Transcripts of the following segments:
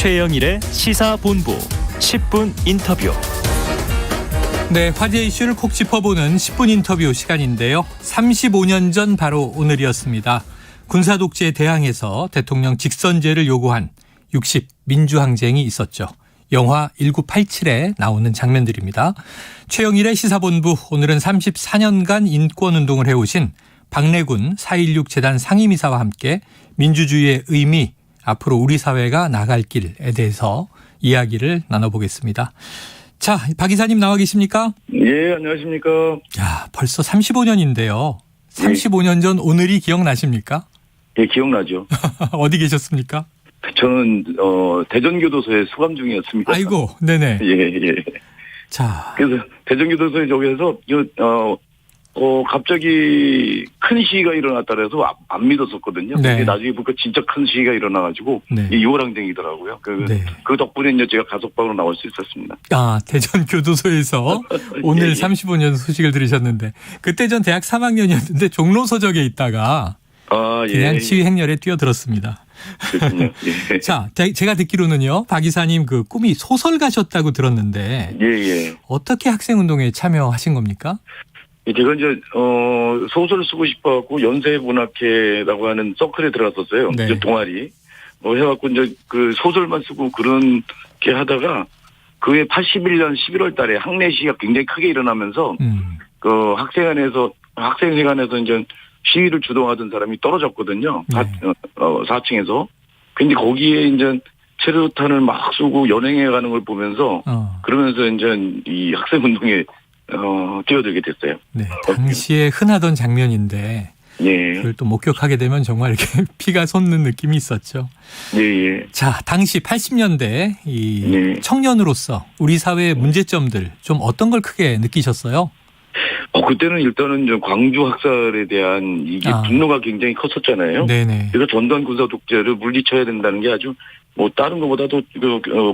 최영일의 시사본부 10분 인터뷰. 네, 화제 이슈를 콕 짚어보는 10분 인터뷰 시간인데요. 35년 전 바로 오늘이었습니다. 군사독재에 대항해서 대통령 직선제를 요구한 60 민주항쟁이 있었죠. 영화 1987에 나오는 장면들입니다. 최영일의 시사본부, 오늘은 34년간 인권운동을 해오신 박래군 4.16 재단 상임이사와 함께 민주주의의 의미, 앞으로 우리 사회가 나갈 길에 대해서 이야기를 나눠보겠습니다. 자, 박 이사님 나와 계십니까? 예, 안녕하십니까. 야, 벌써 35년인데요. 35년 전 오늘이 기억나십니까? 예, 기억나죠. 어디 계셨습니까? 저는 대전교도소에 수감 중이었습니다. 아이고, 네네. 예. 자, 그래서 대전교도소에 저기에서 갑자기 큰 시위가 일어났다 그래서 안 믿었었거든요. 네. 근데 나중에 보니까 진짜 큰 시위가 일어나가지고 네. 6월항쟁이더라고요. 네. 그 덕분에 이제 제가 가석방으로 나올 수 있었습니다. 아, 대전교도소에서 오늘 예. 35년 소식을 들으셨는데, 그때 전 대학 3학년이었는데 종로서적에 있다가 그냥 시위 행렬에 뛰어들었습니다. 그렇군요. 예. 자, 제가 듣기로는요, 박 이사님 그 꿈이 소설가셨다고 들었는데, 예. 어떻게 학생운동에 참여하신 겁니까? 제가 이제 소설을 쓰고 싶어갖고 연세문학회라고 하는 서클에 들어갔었어요. 네. 이제 동아리 해갖고 이제 그 소설만 쓰고 그렇게 하다가 그해 81년 11월달에 학내 시위가 굉장히 크게 일어나면서 그 학생회관에서 이제 시위를 주도하던 사람이 떨어졌거든요. 네. 4층에서. 근데 거기에 이제 체류탄을 막 쏘고 연행해 가는 걸 보면서 그러면서 이제 이 학생운동에 뛰어들게 됐어요. 네, 당시에 흔하던 장면인데 예. 그걸 또 목격하게 되면 정말 이렇게 피가 솟는 느낌이 있었죠. 예. 자, 당시 80년대 이 네. 청년으로서 우리 사회의 문제점들 좀 어떤 걸 크게 느끼셨어요? 그때는 일단은 좀 광주 학살에 대한 이게 분노가 굉장히 컸었잖아요. 네네. 그래서 전두환 군사 독재를 물리쳐야 된다는 게 아주 뭐 다른 것보다도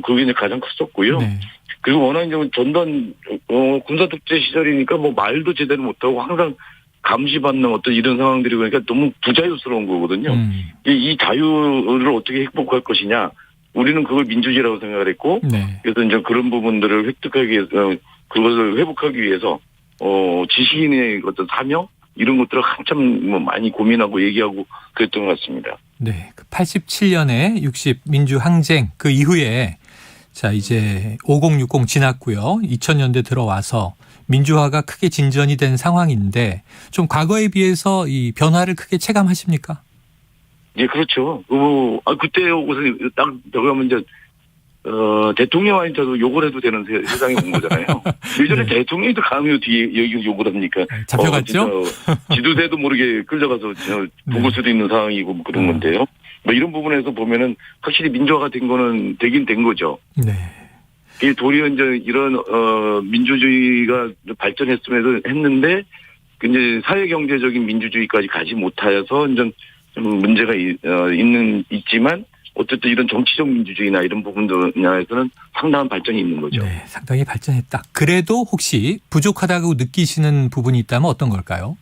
그게 이제 가장 컸었고요. 네. 그리고 워낙 이제 전두환 군사 독재 시절이니까 뭐 말도 제대로 못하고 항상 감시받는 어떤 이런 상황들이 그러니까 너무 부자유스러운 거거든요. 이 자유를 어떻게 극복할 것이냐. 우리는 그걸 민주주의라고 생각을 했고, 네. 그래서 이제 그런 부분들을 획득하기 위해서, 그것을 회복하기 위해서, 지식인의 어떤 사명? 이런 것들을 한참 뭐 많이 고민하고 얘기하고 그랬던 것 같습니다. 네. 87년에 60 민주항쟁 그 이후에 자, 이제 5060 지났고요. 2000년대 들어와서 민주화가 크게 진전이 된 상황인데 좀 과거에 비해서 이 변화를 크게 체감하십니까? 예, 그렇죠. 그때 옷을 딱 들어가면 이제 대통령한테도 욕을 해도 되는 세상에 온 거잖아요. 예전에 네. 대통령도 감히 뒤에 욕을 합니까? 잡혀갔죠? 지도대도 모르게 끌려가서 죽을 수도 있는 상황이고 그런 건데요. 뭐 이런 부분에서 보면은 확실히 민주화가 된 거는 되긴 된 거죠. 네. 이 도리어 이제 이런 민주주의가 발전했음에도 했는데 이제 사회 경제적인 민주주의까지 가지 못하여서 이제 좀 문제가 있지만 어쨌든 이런 정치적 민주주의나 이런 부분들에서는 상당한 발전이 있는 거죠. 네, 상당히 발전했다. 그래도 혹시 부족하다고 느끼시는 부분이 있다면 어떤 걸까요?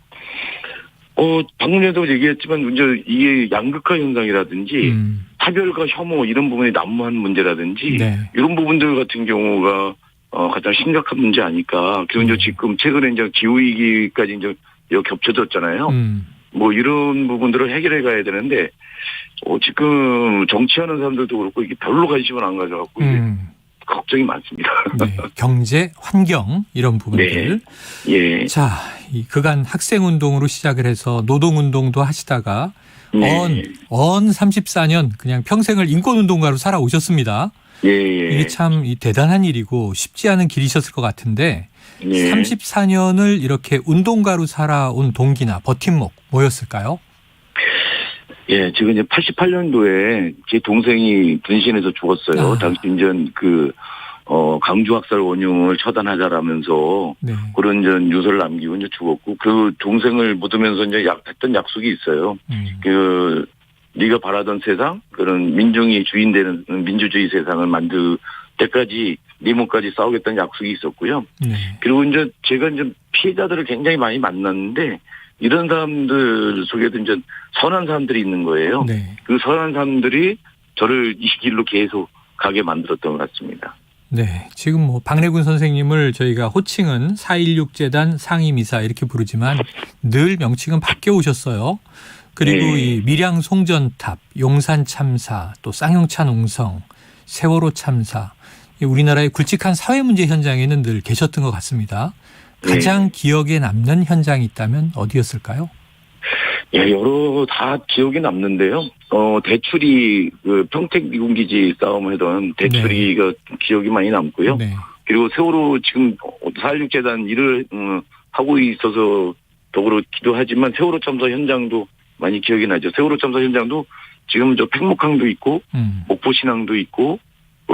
방금 전에도 얘기했지만 이제 이게 양극화 현상이라든지 차별과 혐오 이런 부분이 난무한 문제라든지 네. 이런 부분들 같은 경우가 가장 심각한 문제 아닐까. 그리고 이제 지금 최근에 이제 기후위기까지 이제 겹쳐졌잖아요. 뭐 이런 부분들을 해결해 가야 되는데 지금 정치하는 사람들도 그렇고 이게 별로 관심을 안 가져갖고 걱정이 많습니다. 네, 경제, 환경 이런 부분들. 네. 예. 자, 이 그간 학생운동으로 시작을 해서 노동운동도 하시다가 네. 34년 그냥 평생을 인권운동가로 살아오셨습니다. 예. 이게 참 대단한 일이고 쉽지 않은 길이셨을 것 같은데 34년을 이렇게 운동가로 살아온 동기나 버팀목 뭐였을까요? 예, 지금 이제 88년도에 제 동생이 분신해서 죽었어요. 당시 이제 강주 학살 원흉을 처단하자라면서 네. 그런 이제 유서를 남기고 이제 죽었고 그 동생을 묻으면서 이제 했던 약속이 있어요. 네가 바라던 세상, 그런 민중이 주인되는 민주주의 세상을 만들 때까지 네 몸까지 싸우겠다는 약속이 있었고요. 네. 그리고 이제 제가 이제 피해자들을 굉장히 많이 만났는데 이런 사람들 속에도 이제 선한 사람들이 있는 거예요. 네. 그 선한 사람들이 저를 이 길로 계속 가게 만들었던 것 같습니다. 네. 지금 뭐 박래군 선생님을 저희가 호칭은 4.16 재단 상임이사 이렇게 부르지만 늘 명칭은 바뀌어 오셨어요. 그리고 네. 이 밀양 송전탑, 용산 참사, 또 쌍용차 농성, 세월호 참사, 우리나라의 굵직한 사회 문제 현장에는 늘 계셨던 것 같습니다. 가장 기억에 남는 현장이 있다면 어디였을까요? 예, 여러 다 기억에 남는데요. 대출이 그 평택 미군기지 싸움하던 대출이가 기억이 많이 남고요. 네. 그리고 세월호 지금 4.16 재단 일을 하고 있어서 더불어기도 하지만 세월호 참사 현장도 많이 기억이 나죠. 세월호 참사 현장도 지금 저 팽목항도 있고 목포신항도 있고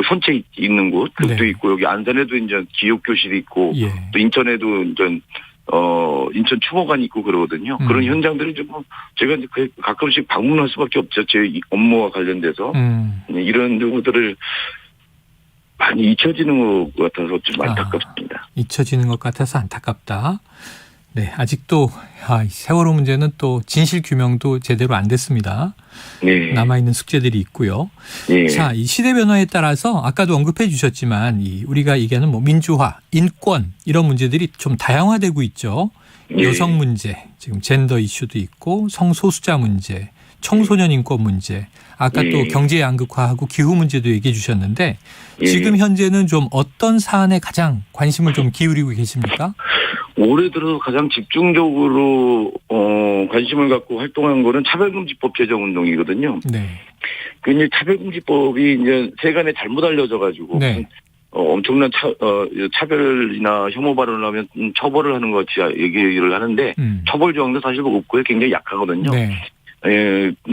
선체 있는 곳 그것도 네. 있고 여기 안산에도 이제 기육교실이 있고 예. 또 인천에도 이제 인천 추모관이 있고 그러거든요. 그런 현장들이 좀 제가 이제 가끔씩 방문할 수밖에 없죠. 제 업무와 관련돼서 이런 경우들을 많이 잊혀지는 것 같아서 좀 안타깝습니다. 잊혀지는 것 같아서 안타깝다. 네, 아직도 세월호 문제는 또 진실 규명도 제대로 안 됐습니다. 네. 남아있는 숙제들이 있고요. 네. 자, 이 시대 변화에 따라서 아까도 언급해 주셨지만 우리가 얘기하는 뭐 민주화, 인권 이런 문제들이 좀 다양화되고 있죠. 네. 여성 문제, 지금 젠더 이슈도 있고 성소수자 문제, 청소년 인권 문제, 아까 또 경제 양극화하고 기후 문제도 얘기해 주셨는데 지금 현재는 좀 어떤 사안에 가장 관심을 좀 기울이고 계십니까? 올해 들어서 가장 집중적으로 관심을 갖고 활동한 거는 차별금지법 제정 운동이거든요. 네. 그 이제 차별금지법이 이제 세간에 잘못 알려져 가지고 네. 엄청난 차별이나 혐오 발언을 하면 처벌을 하는 것 같이 얘기를 하는데 처벌 조항도 사실 없고요. 굉장히 약하거든요. 네.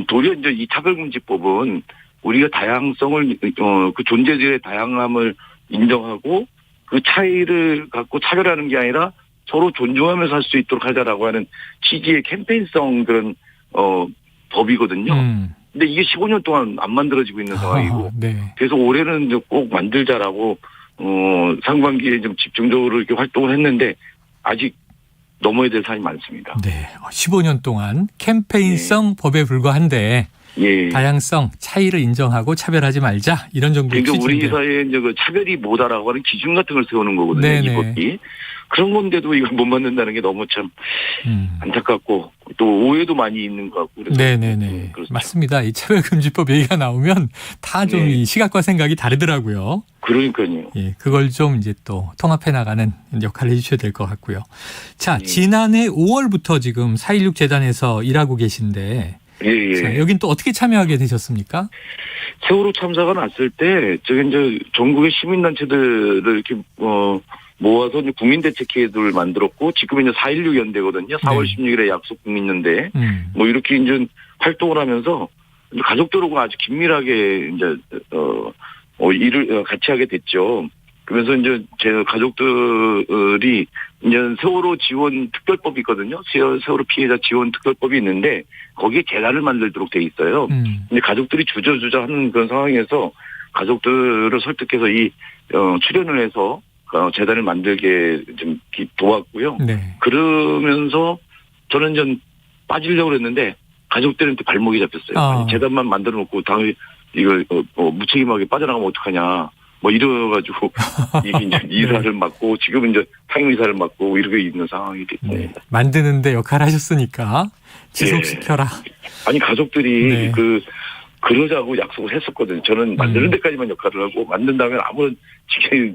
도리어 이제 이 차별금지법은 우리가 다양성을 그 존재들의 다양함을 인정하고 그 차이를 갖고 차별하는 게 아니라 서로 존중하면서 할 수 있도록 하자라고 하는 취지의 캠페인성 그런 법이거든요. 근데 이게 15년 동안 안 만들어지고 있는 상황이고 네. 그래서 올해는 이제 꼭 만들자라고 상반기에 좀 집중적으로 이렇게 활동을 했는데 아직 넘어야 될 사안이 많습니다. 네. 15년 동안 캠페인성 법에 불과한데 다양성, 차이를 인정하고 차별하지 말자 이런 정도의 그러니까 취지인데. 우리 사회에 이제 그 차별이 뭐다라고 하는 기준 같은 걸 세우는 거거든요. 네네. 이 법이. 그런 건데도 이걸 못 만든다는 게 너무 참 안타깝고 또 오해도 많이 있는 것 같고. 네네네. 그렇죠. 맞습니다. 이 차별금지법 얘기가 나오면 다 좀 이 시각과 생각이 다르더라고요. 그러니까요. 예, 그걸 좀 이제 또 통합해 나가는 역할을 해주셔야 될 것 같고요. 자, 지난해 5월부터 지금 4.16 재단에서 일하고 계신데 자, 여긴 또 어떻게 참여하게 되셨습니까? 세월호 참사가 났을 때 저기 이제 전국의 시민단체들을 이렇게 모아서 이제 국민대책회의를 만들었고 지금 이제 4.16 연대거든요. 4월 16일에 약속 국민연대 뭐 이렇게 이제 활동을 하면서 가족들하고 아주 긴밀하게 이제 일을 같이 하게 됐죠. 그러면서 이제 제 가족들이 이제 세월호 지원 특별법이 있거든요. 세월호 피해자 지원 특별법이 있는데 거기에 재단을 만들도록 돼 있어요. 근데 가족들이 주저주저 하는 그런 상황에서 가족들을 설득해서 이 출연을 해서 재단을 만들게 좀 도왔고요. 네. 그러면서 저는 좀 빠지려고 했는데 가족들한테 발목이 잡혔어요. 아니, 재단만 만들어 놓고 다음에 이걸 무책임하게 빠져나가면 어떡하냐. 뭐 이래가지고 이제 이사를 맡고 지금 이제 상임이사를 맡고 이렇게 있는 상황이 됐습니다. 네. 만드는데 역할을 하셨으니까 지속시켜라. 아니 가족들이 그러자고 약속을 했었거든요. 저는 만드는 데까지만 역할을 하고 만든 다음에 아무런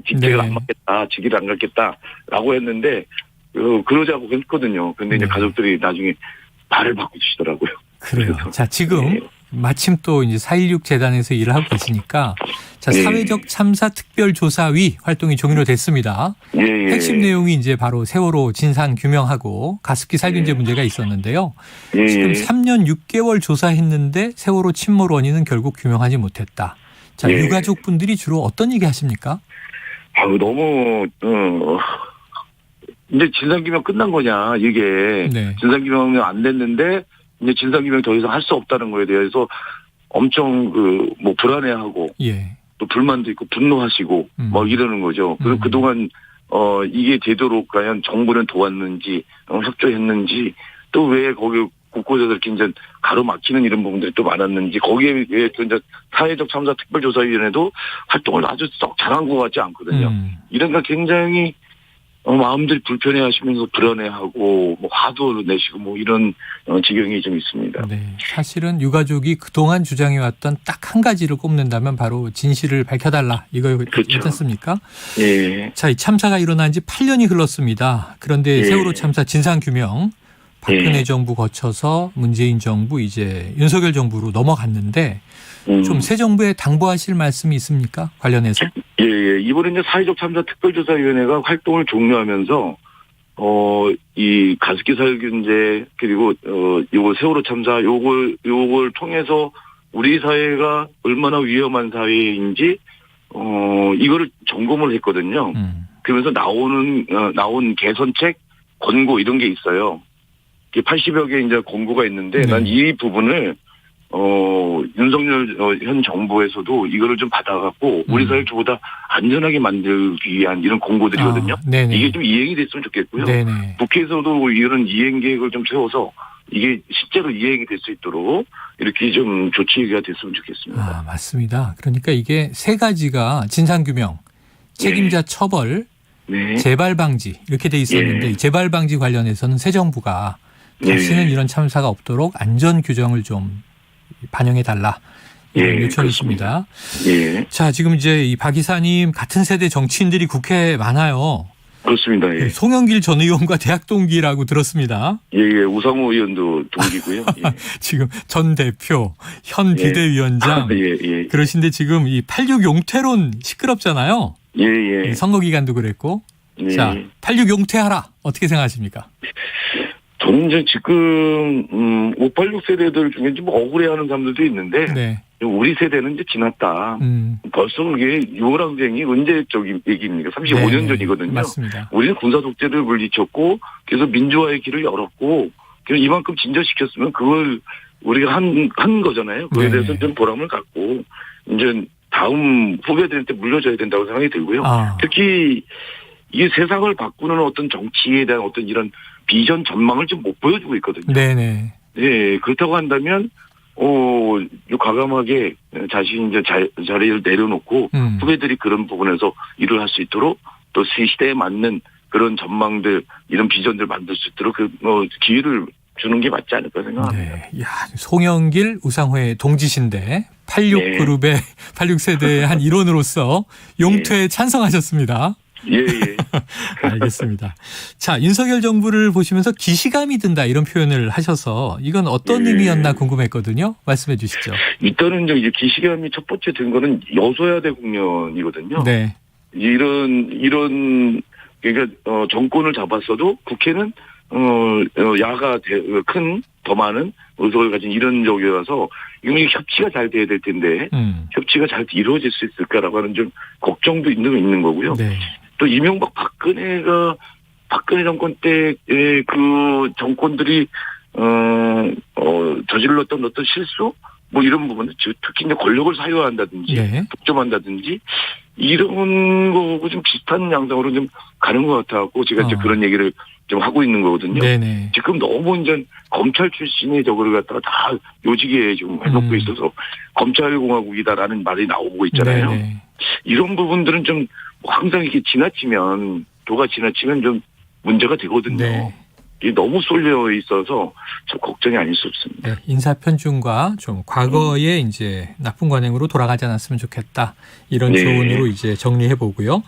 직책을 안 맡겠다, 직위를 안 갖겠다라고 했는데 그러자고 했거든요. 근데 이제 가족들이 나중에 말을 바꾸시더라고요. 그래요. 자, 지금 마침 또 이제 4.16 재단에서 일을 하고 계시니까 자, 사회적 참사 특별조사위 활동이 종료로 됐습니다. 핵심 내용이 이제 바로 세월호 진상 규명하고 가습기 살균제 문제가 있었는데요. 지금 3년 6개월 조사했는데 세월호 침몰 원인은 결국 규명하지 못했다. 자, 유가족 분들이 주로 어떤 얘기 하십니까? 너무 이제 진상규명 끝난 거냐 이게 진상규명은 안 됐는데 이제 진상규명 더 이상 할 수 없다는 거에 대해서 엄청 뭐 불안해하고 또 불만도 있고 분노하시고 뭐 이러는 거죠. 그리고 그동안 이게 되도록 과연 정부는 도왔는지 협조했는지 또 왜 거기 곳곳에서 이렇게 이제 가로막히는 이런 부분들이 또 많았는지 거기에 이제 사회적 참사 특별조사위원회도 활동을 아주 썩 잘한 것 같지 않거든요. 이런가 굉장히 마음들이 불편해하시면서 불안해하고 뭐 화도 내시고 뭐 이런 지경이 좀 있습니다. 네, 사실은 유가족이 그동안 주장해왔던 딱 한 가지를 꼽는다면 바로 진실을 밝혀달라 이거였지 그렇죠. 않습니까? 예. 자, 이 참사가 일어난 지 8년이 흘렀습니다. 그런데 예. 세월호 참사 진상규명 박근혜 예. 정부 거쳐서 문재인 정부 이제 윤석열 정부로 넘어갔는데 좀 새 정부에 당부하실 말씀이 있습니까? 관련해서? 예. 이번에 이제 사회적 참사 특별조사위원회가 활동을 종료하면서 이 가습기 살균제 그리고 요거 세월호 참사 요걸 통해서 우리 사회가 얼마나 위험한 사회인지 이거를 점검을 했거든요. 그러면서 나온 개선책 권고 이런 게 있어요. 80여 개 이제 권고가 있는데 네. 난 이 부분을 윤석열 현 정부에서도 이거를 좀 받아갖고 우리 사회를 보다 안전하게 만들기 위한 이런 권고들이거든요. 이게 좀 이행이 됐으면 좋겠고요. 네네. 국회에서도 이런 이행 계획을 좀 세워서 이게 실제로 이행이 될 수 있도록 이렇게 좀 조치가 됐으면 좋겠습니다. 맞습니다. 그러니까 이게 세 가지가 진상규명, 책임자 처벌, 네. 재발 방지 이렇게 돼 있었는데 이 재발 방지 관련해서는 새 정부가 다시는 이런 참사가 없도록 안전 규정을 좀 반영해달라 이런 요청이십니다. 예. 자, 지금 이제 이 박 이사님 같은 세대 정치인들이 국회에 많아요. 그렇습니다. 예. 송영길 전 의원과 대학 동기라고 들었습니다. 예. 우상호 의원도 동기고요. 예. 지금 전 대표, 현 비대위원장 예. 그러신데 지금 이 86 용퇴론 시끄럽잖아요. 예. 선거 기간도 그랬고. 예. 자, 86 용퇴하라 어떻게 생각하십니까? 저는 이제 지금 586 세대들 중에 좀 억울해하는 사람들도 있는데 네. 우리 세대는 이제 지났다. 벌써 그게 유월항쟁이 언제적 얘기입니까? 35년 전이거든요. 맞습니다. 우리는 군사 독재를 물리쳤고 그래서 민주화의 길을 열었고 그래서 이만큼 진전시켰으면 그걸 우리가 한 거잖아요. 그에 대해서 좀 보람을 갖고 이제 다음 후배들한테 물려줘야 된다고 생각이 들고요. 특히 이 세상을 바꾸는 어떤 정치에 대한 어떤 이런 비전 전망을 좀 못 보여주고 있거든요. 네네. 예, 그렇다고 한다면, 과감하게 자신이 이제 자리를 내려놓고 후배들이 그런 부분에서 일을 할 수 있도록 또 시대에 맞는 그런 전망들, 이런 비전들 만들 수 있도록 기회를 주는 게 맞지 않을까 생각합니다. 네. 야, 송영길, 우상호의 동지신데 86그룹의 86세대의 한 일원으로서 용퇴에 찬성하셨습니다. 예. 알겠습니다. 자, 윤석열 정부를 보시면서 기시감이 든다 이런 표현을 하셔서 이건 어떤 의미였나 궁금했거든요. 말씀해 주시죠. 일단은 이제 기시감이 첫 번째 든 거는 여소야대 국면이거든요. 네. 이런 그러니까 정권을 잡았어도 국회는 야가 더 많은 의석을 가진 이런 적이라서 이건 협치가 잘 돼야 될 텐데 협치가 잘 이루어질 수 있을까라고 하는 좀 걱정도 있는 거고요. 네. 또 이명박 박근혜 정권 때의 그 정권들이 저질렀던 어떤 실수 뭐 이런 부분들 특히 이제 권력을 사유한다든지 독점한다든지 이런 거하고 좀 비슷한 양상으로 좀 가는 것 같아갖고 제가 이제 그런 얘기를 좀 하고 있는 거거든요. 네네. 지금 너무 이제 검찰 출신의 저거를 갖다가 다 요직에 지금 해놓고 있어서 검찰공화국이다라는 말이 나오고 있잖아요. 네네. 이런 부분들은 좀 항상 이렇게 도가 지나치면 좀 문제가 되거든요. 네. 이게 너무 쏠려 있어서 좀 걱정이 아닐 수 없습니다. 네, 인사 편중과 좀 과거의 이제 나쁜 관행으로 돌아가지 않았으면 좋겠다. 이런 조언으로 이제 정리해 보고요.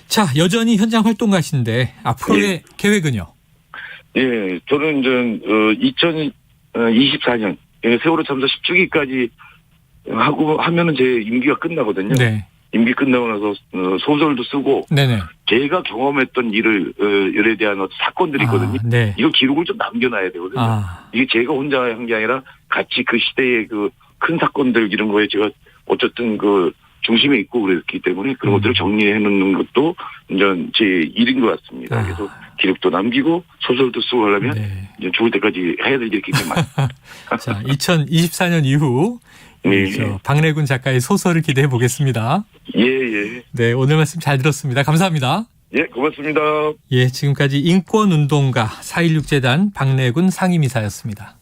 자, 여전히 현장 활동가신데 앞으로의 계획은요? 예, 저는 이제 2024년 세월호 참사 10주기까지 하면은 제 임기가 끝나거든요. 네. 임기 끝나고 나서 소설도 쓰고 네네. 제가 경험했던 일에 대한 사건들이 있거든요. 네. 이거 기록을 좀 남겨놔야 되거든요. 이게 제가 혼자 한 게 아니라 같이 그 시대의 그 큰 사건들 이런 거에 제가 어쨌든 그 중심에 있고 그랬기 때문에 그런 것들을 정리해 놓는 것도 이제 제 일인 것 같습니다. 그래서 기록도 남기고 소설도 쓰고 하려면 이제 죽을 때까지 해야 될 일이 굉장히 많습니다. 자, 2024년 이후 박래군 작가의 소설을 기대해 보겠습니다. 예. 네, 오늘 말씀 잘 들었습니다. 감사합니다. 예, 고맙습니다. 예, 지금까지 인권운동가 4.16 재단 박래군 상임이사였습니다.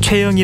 최영일의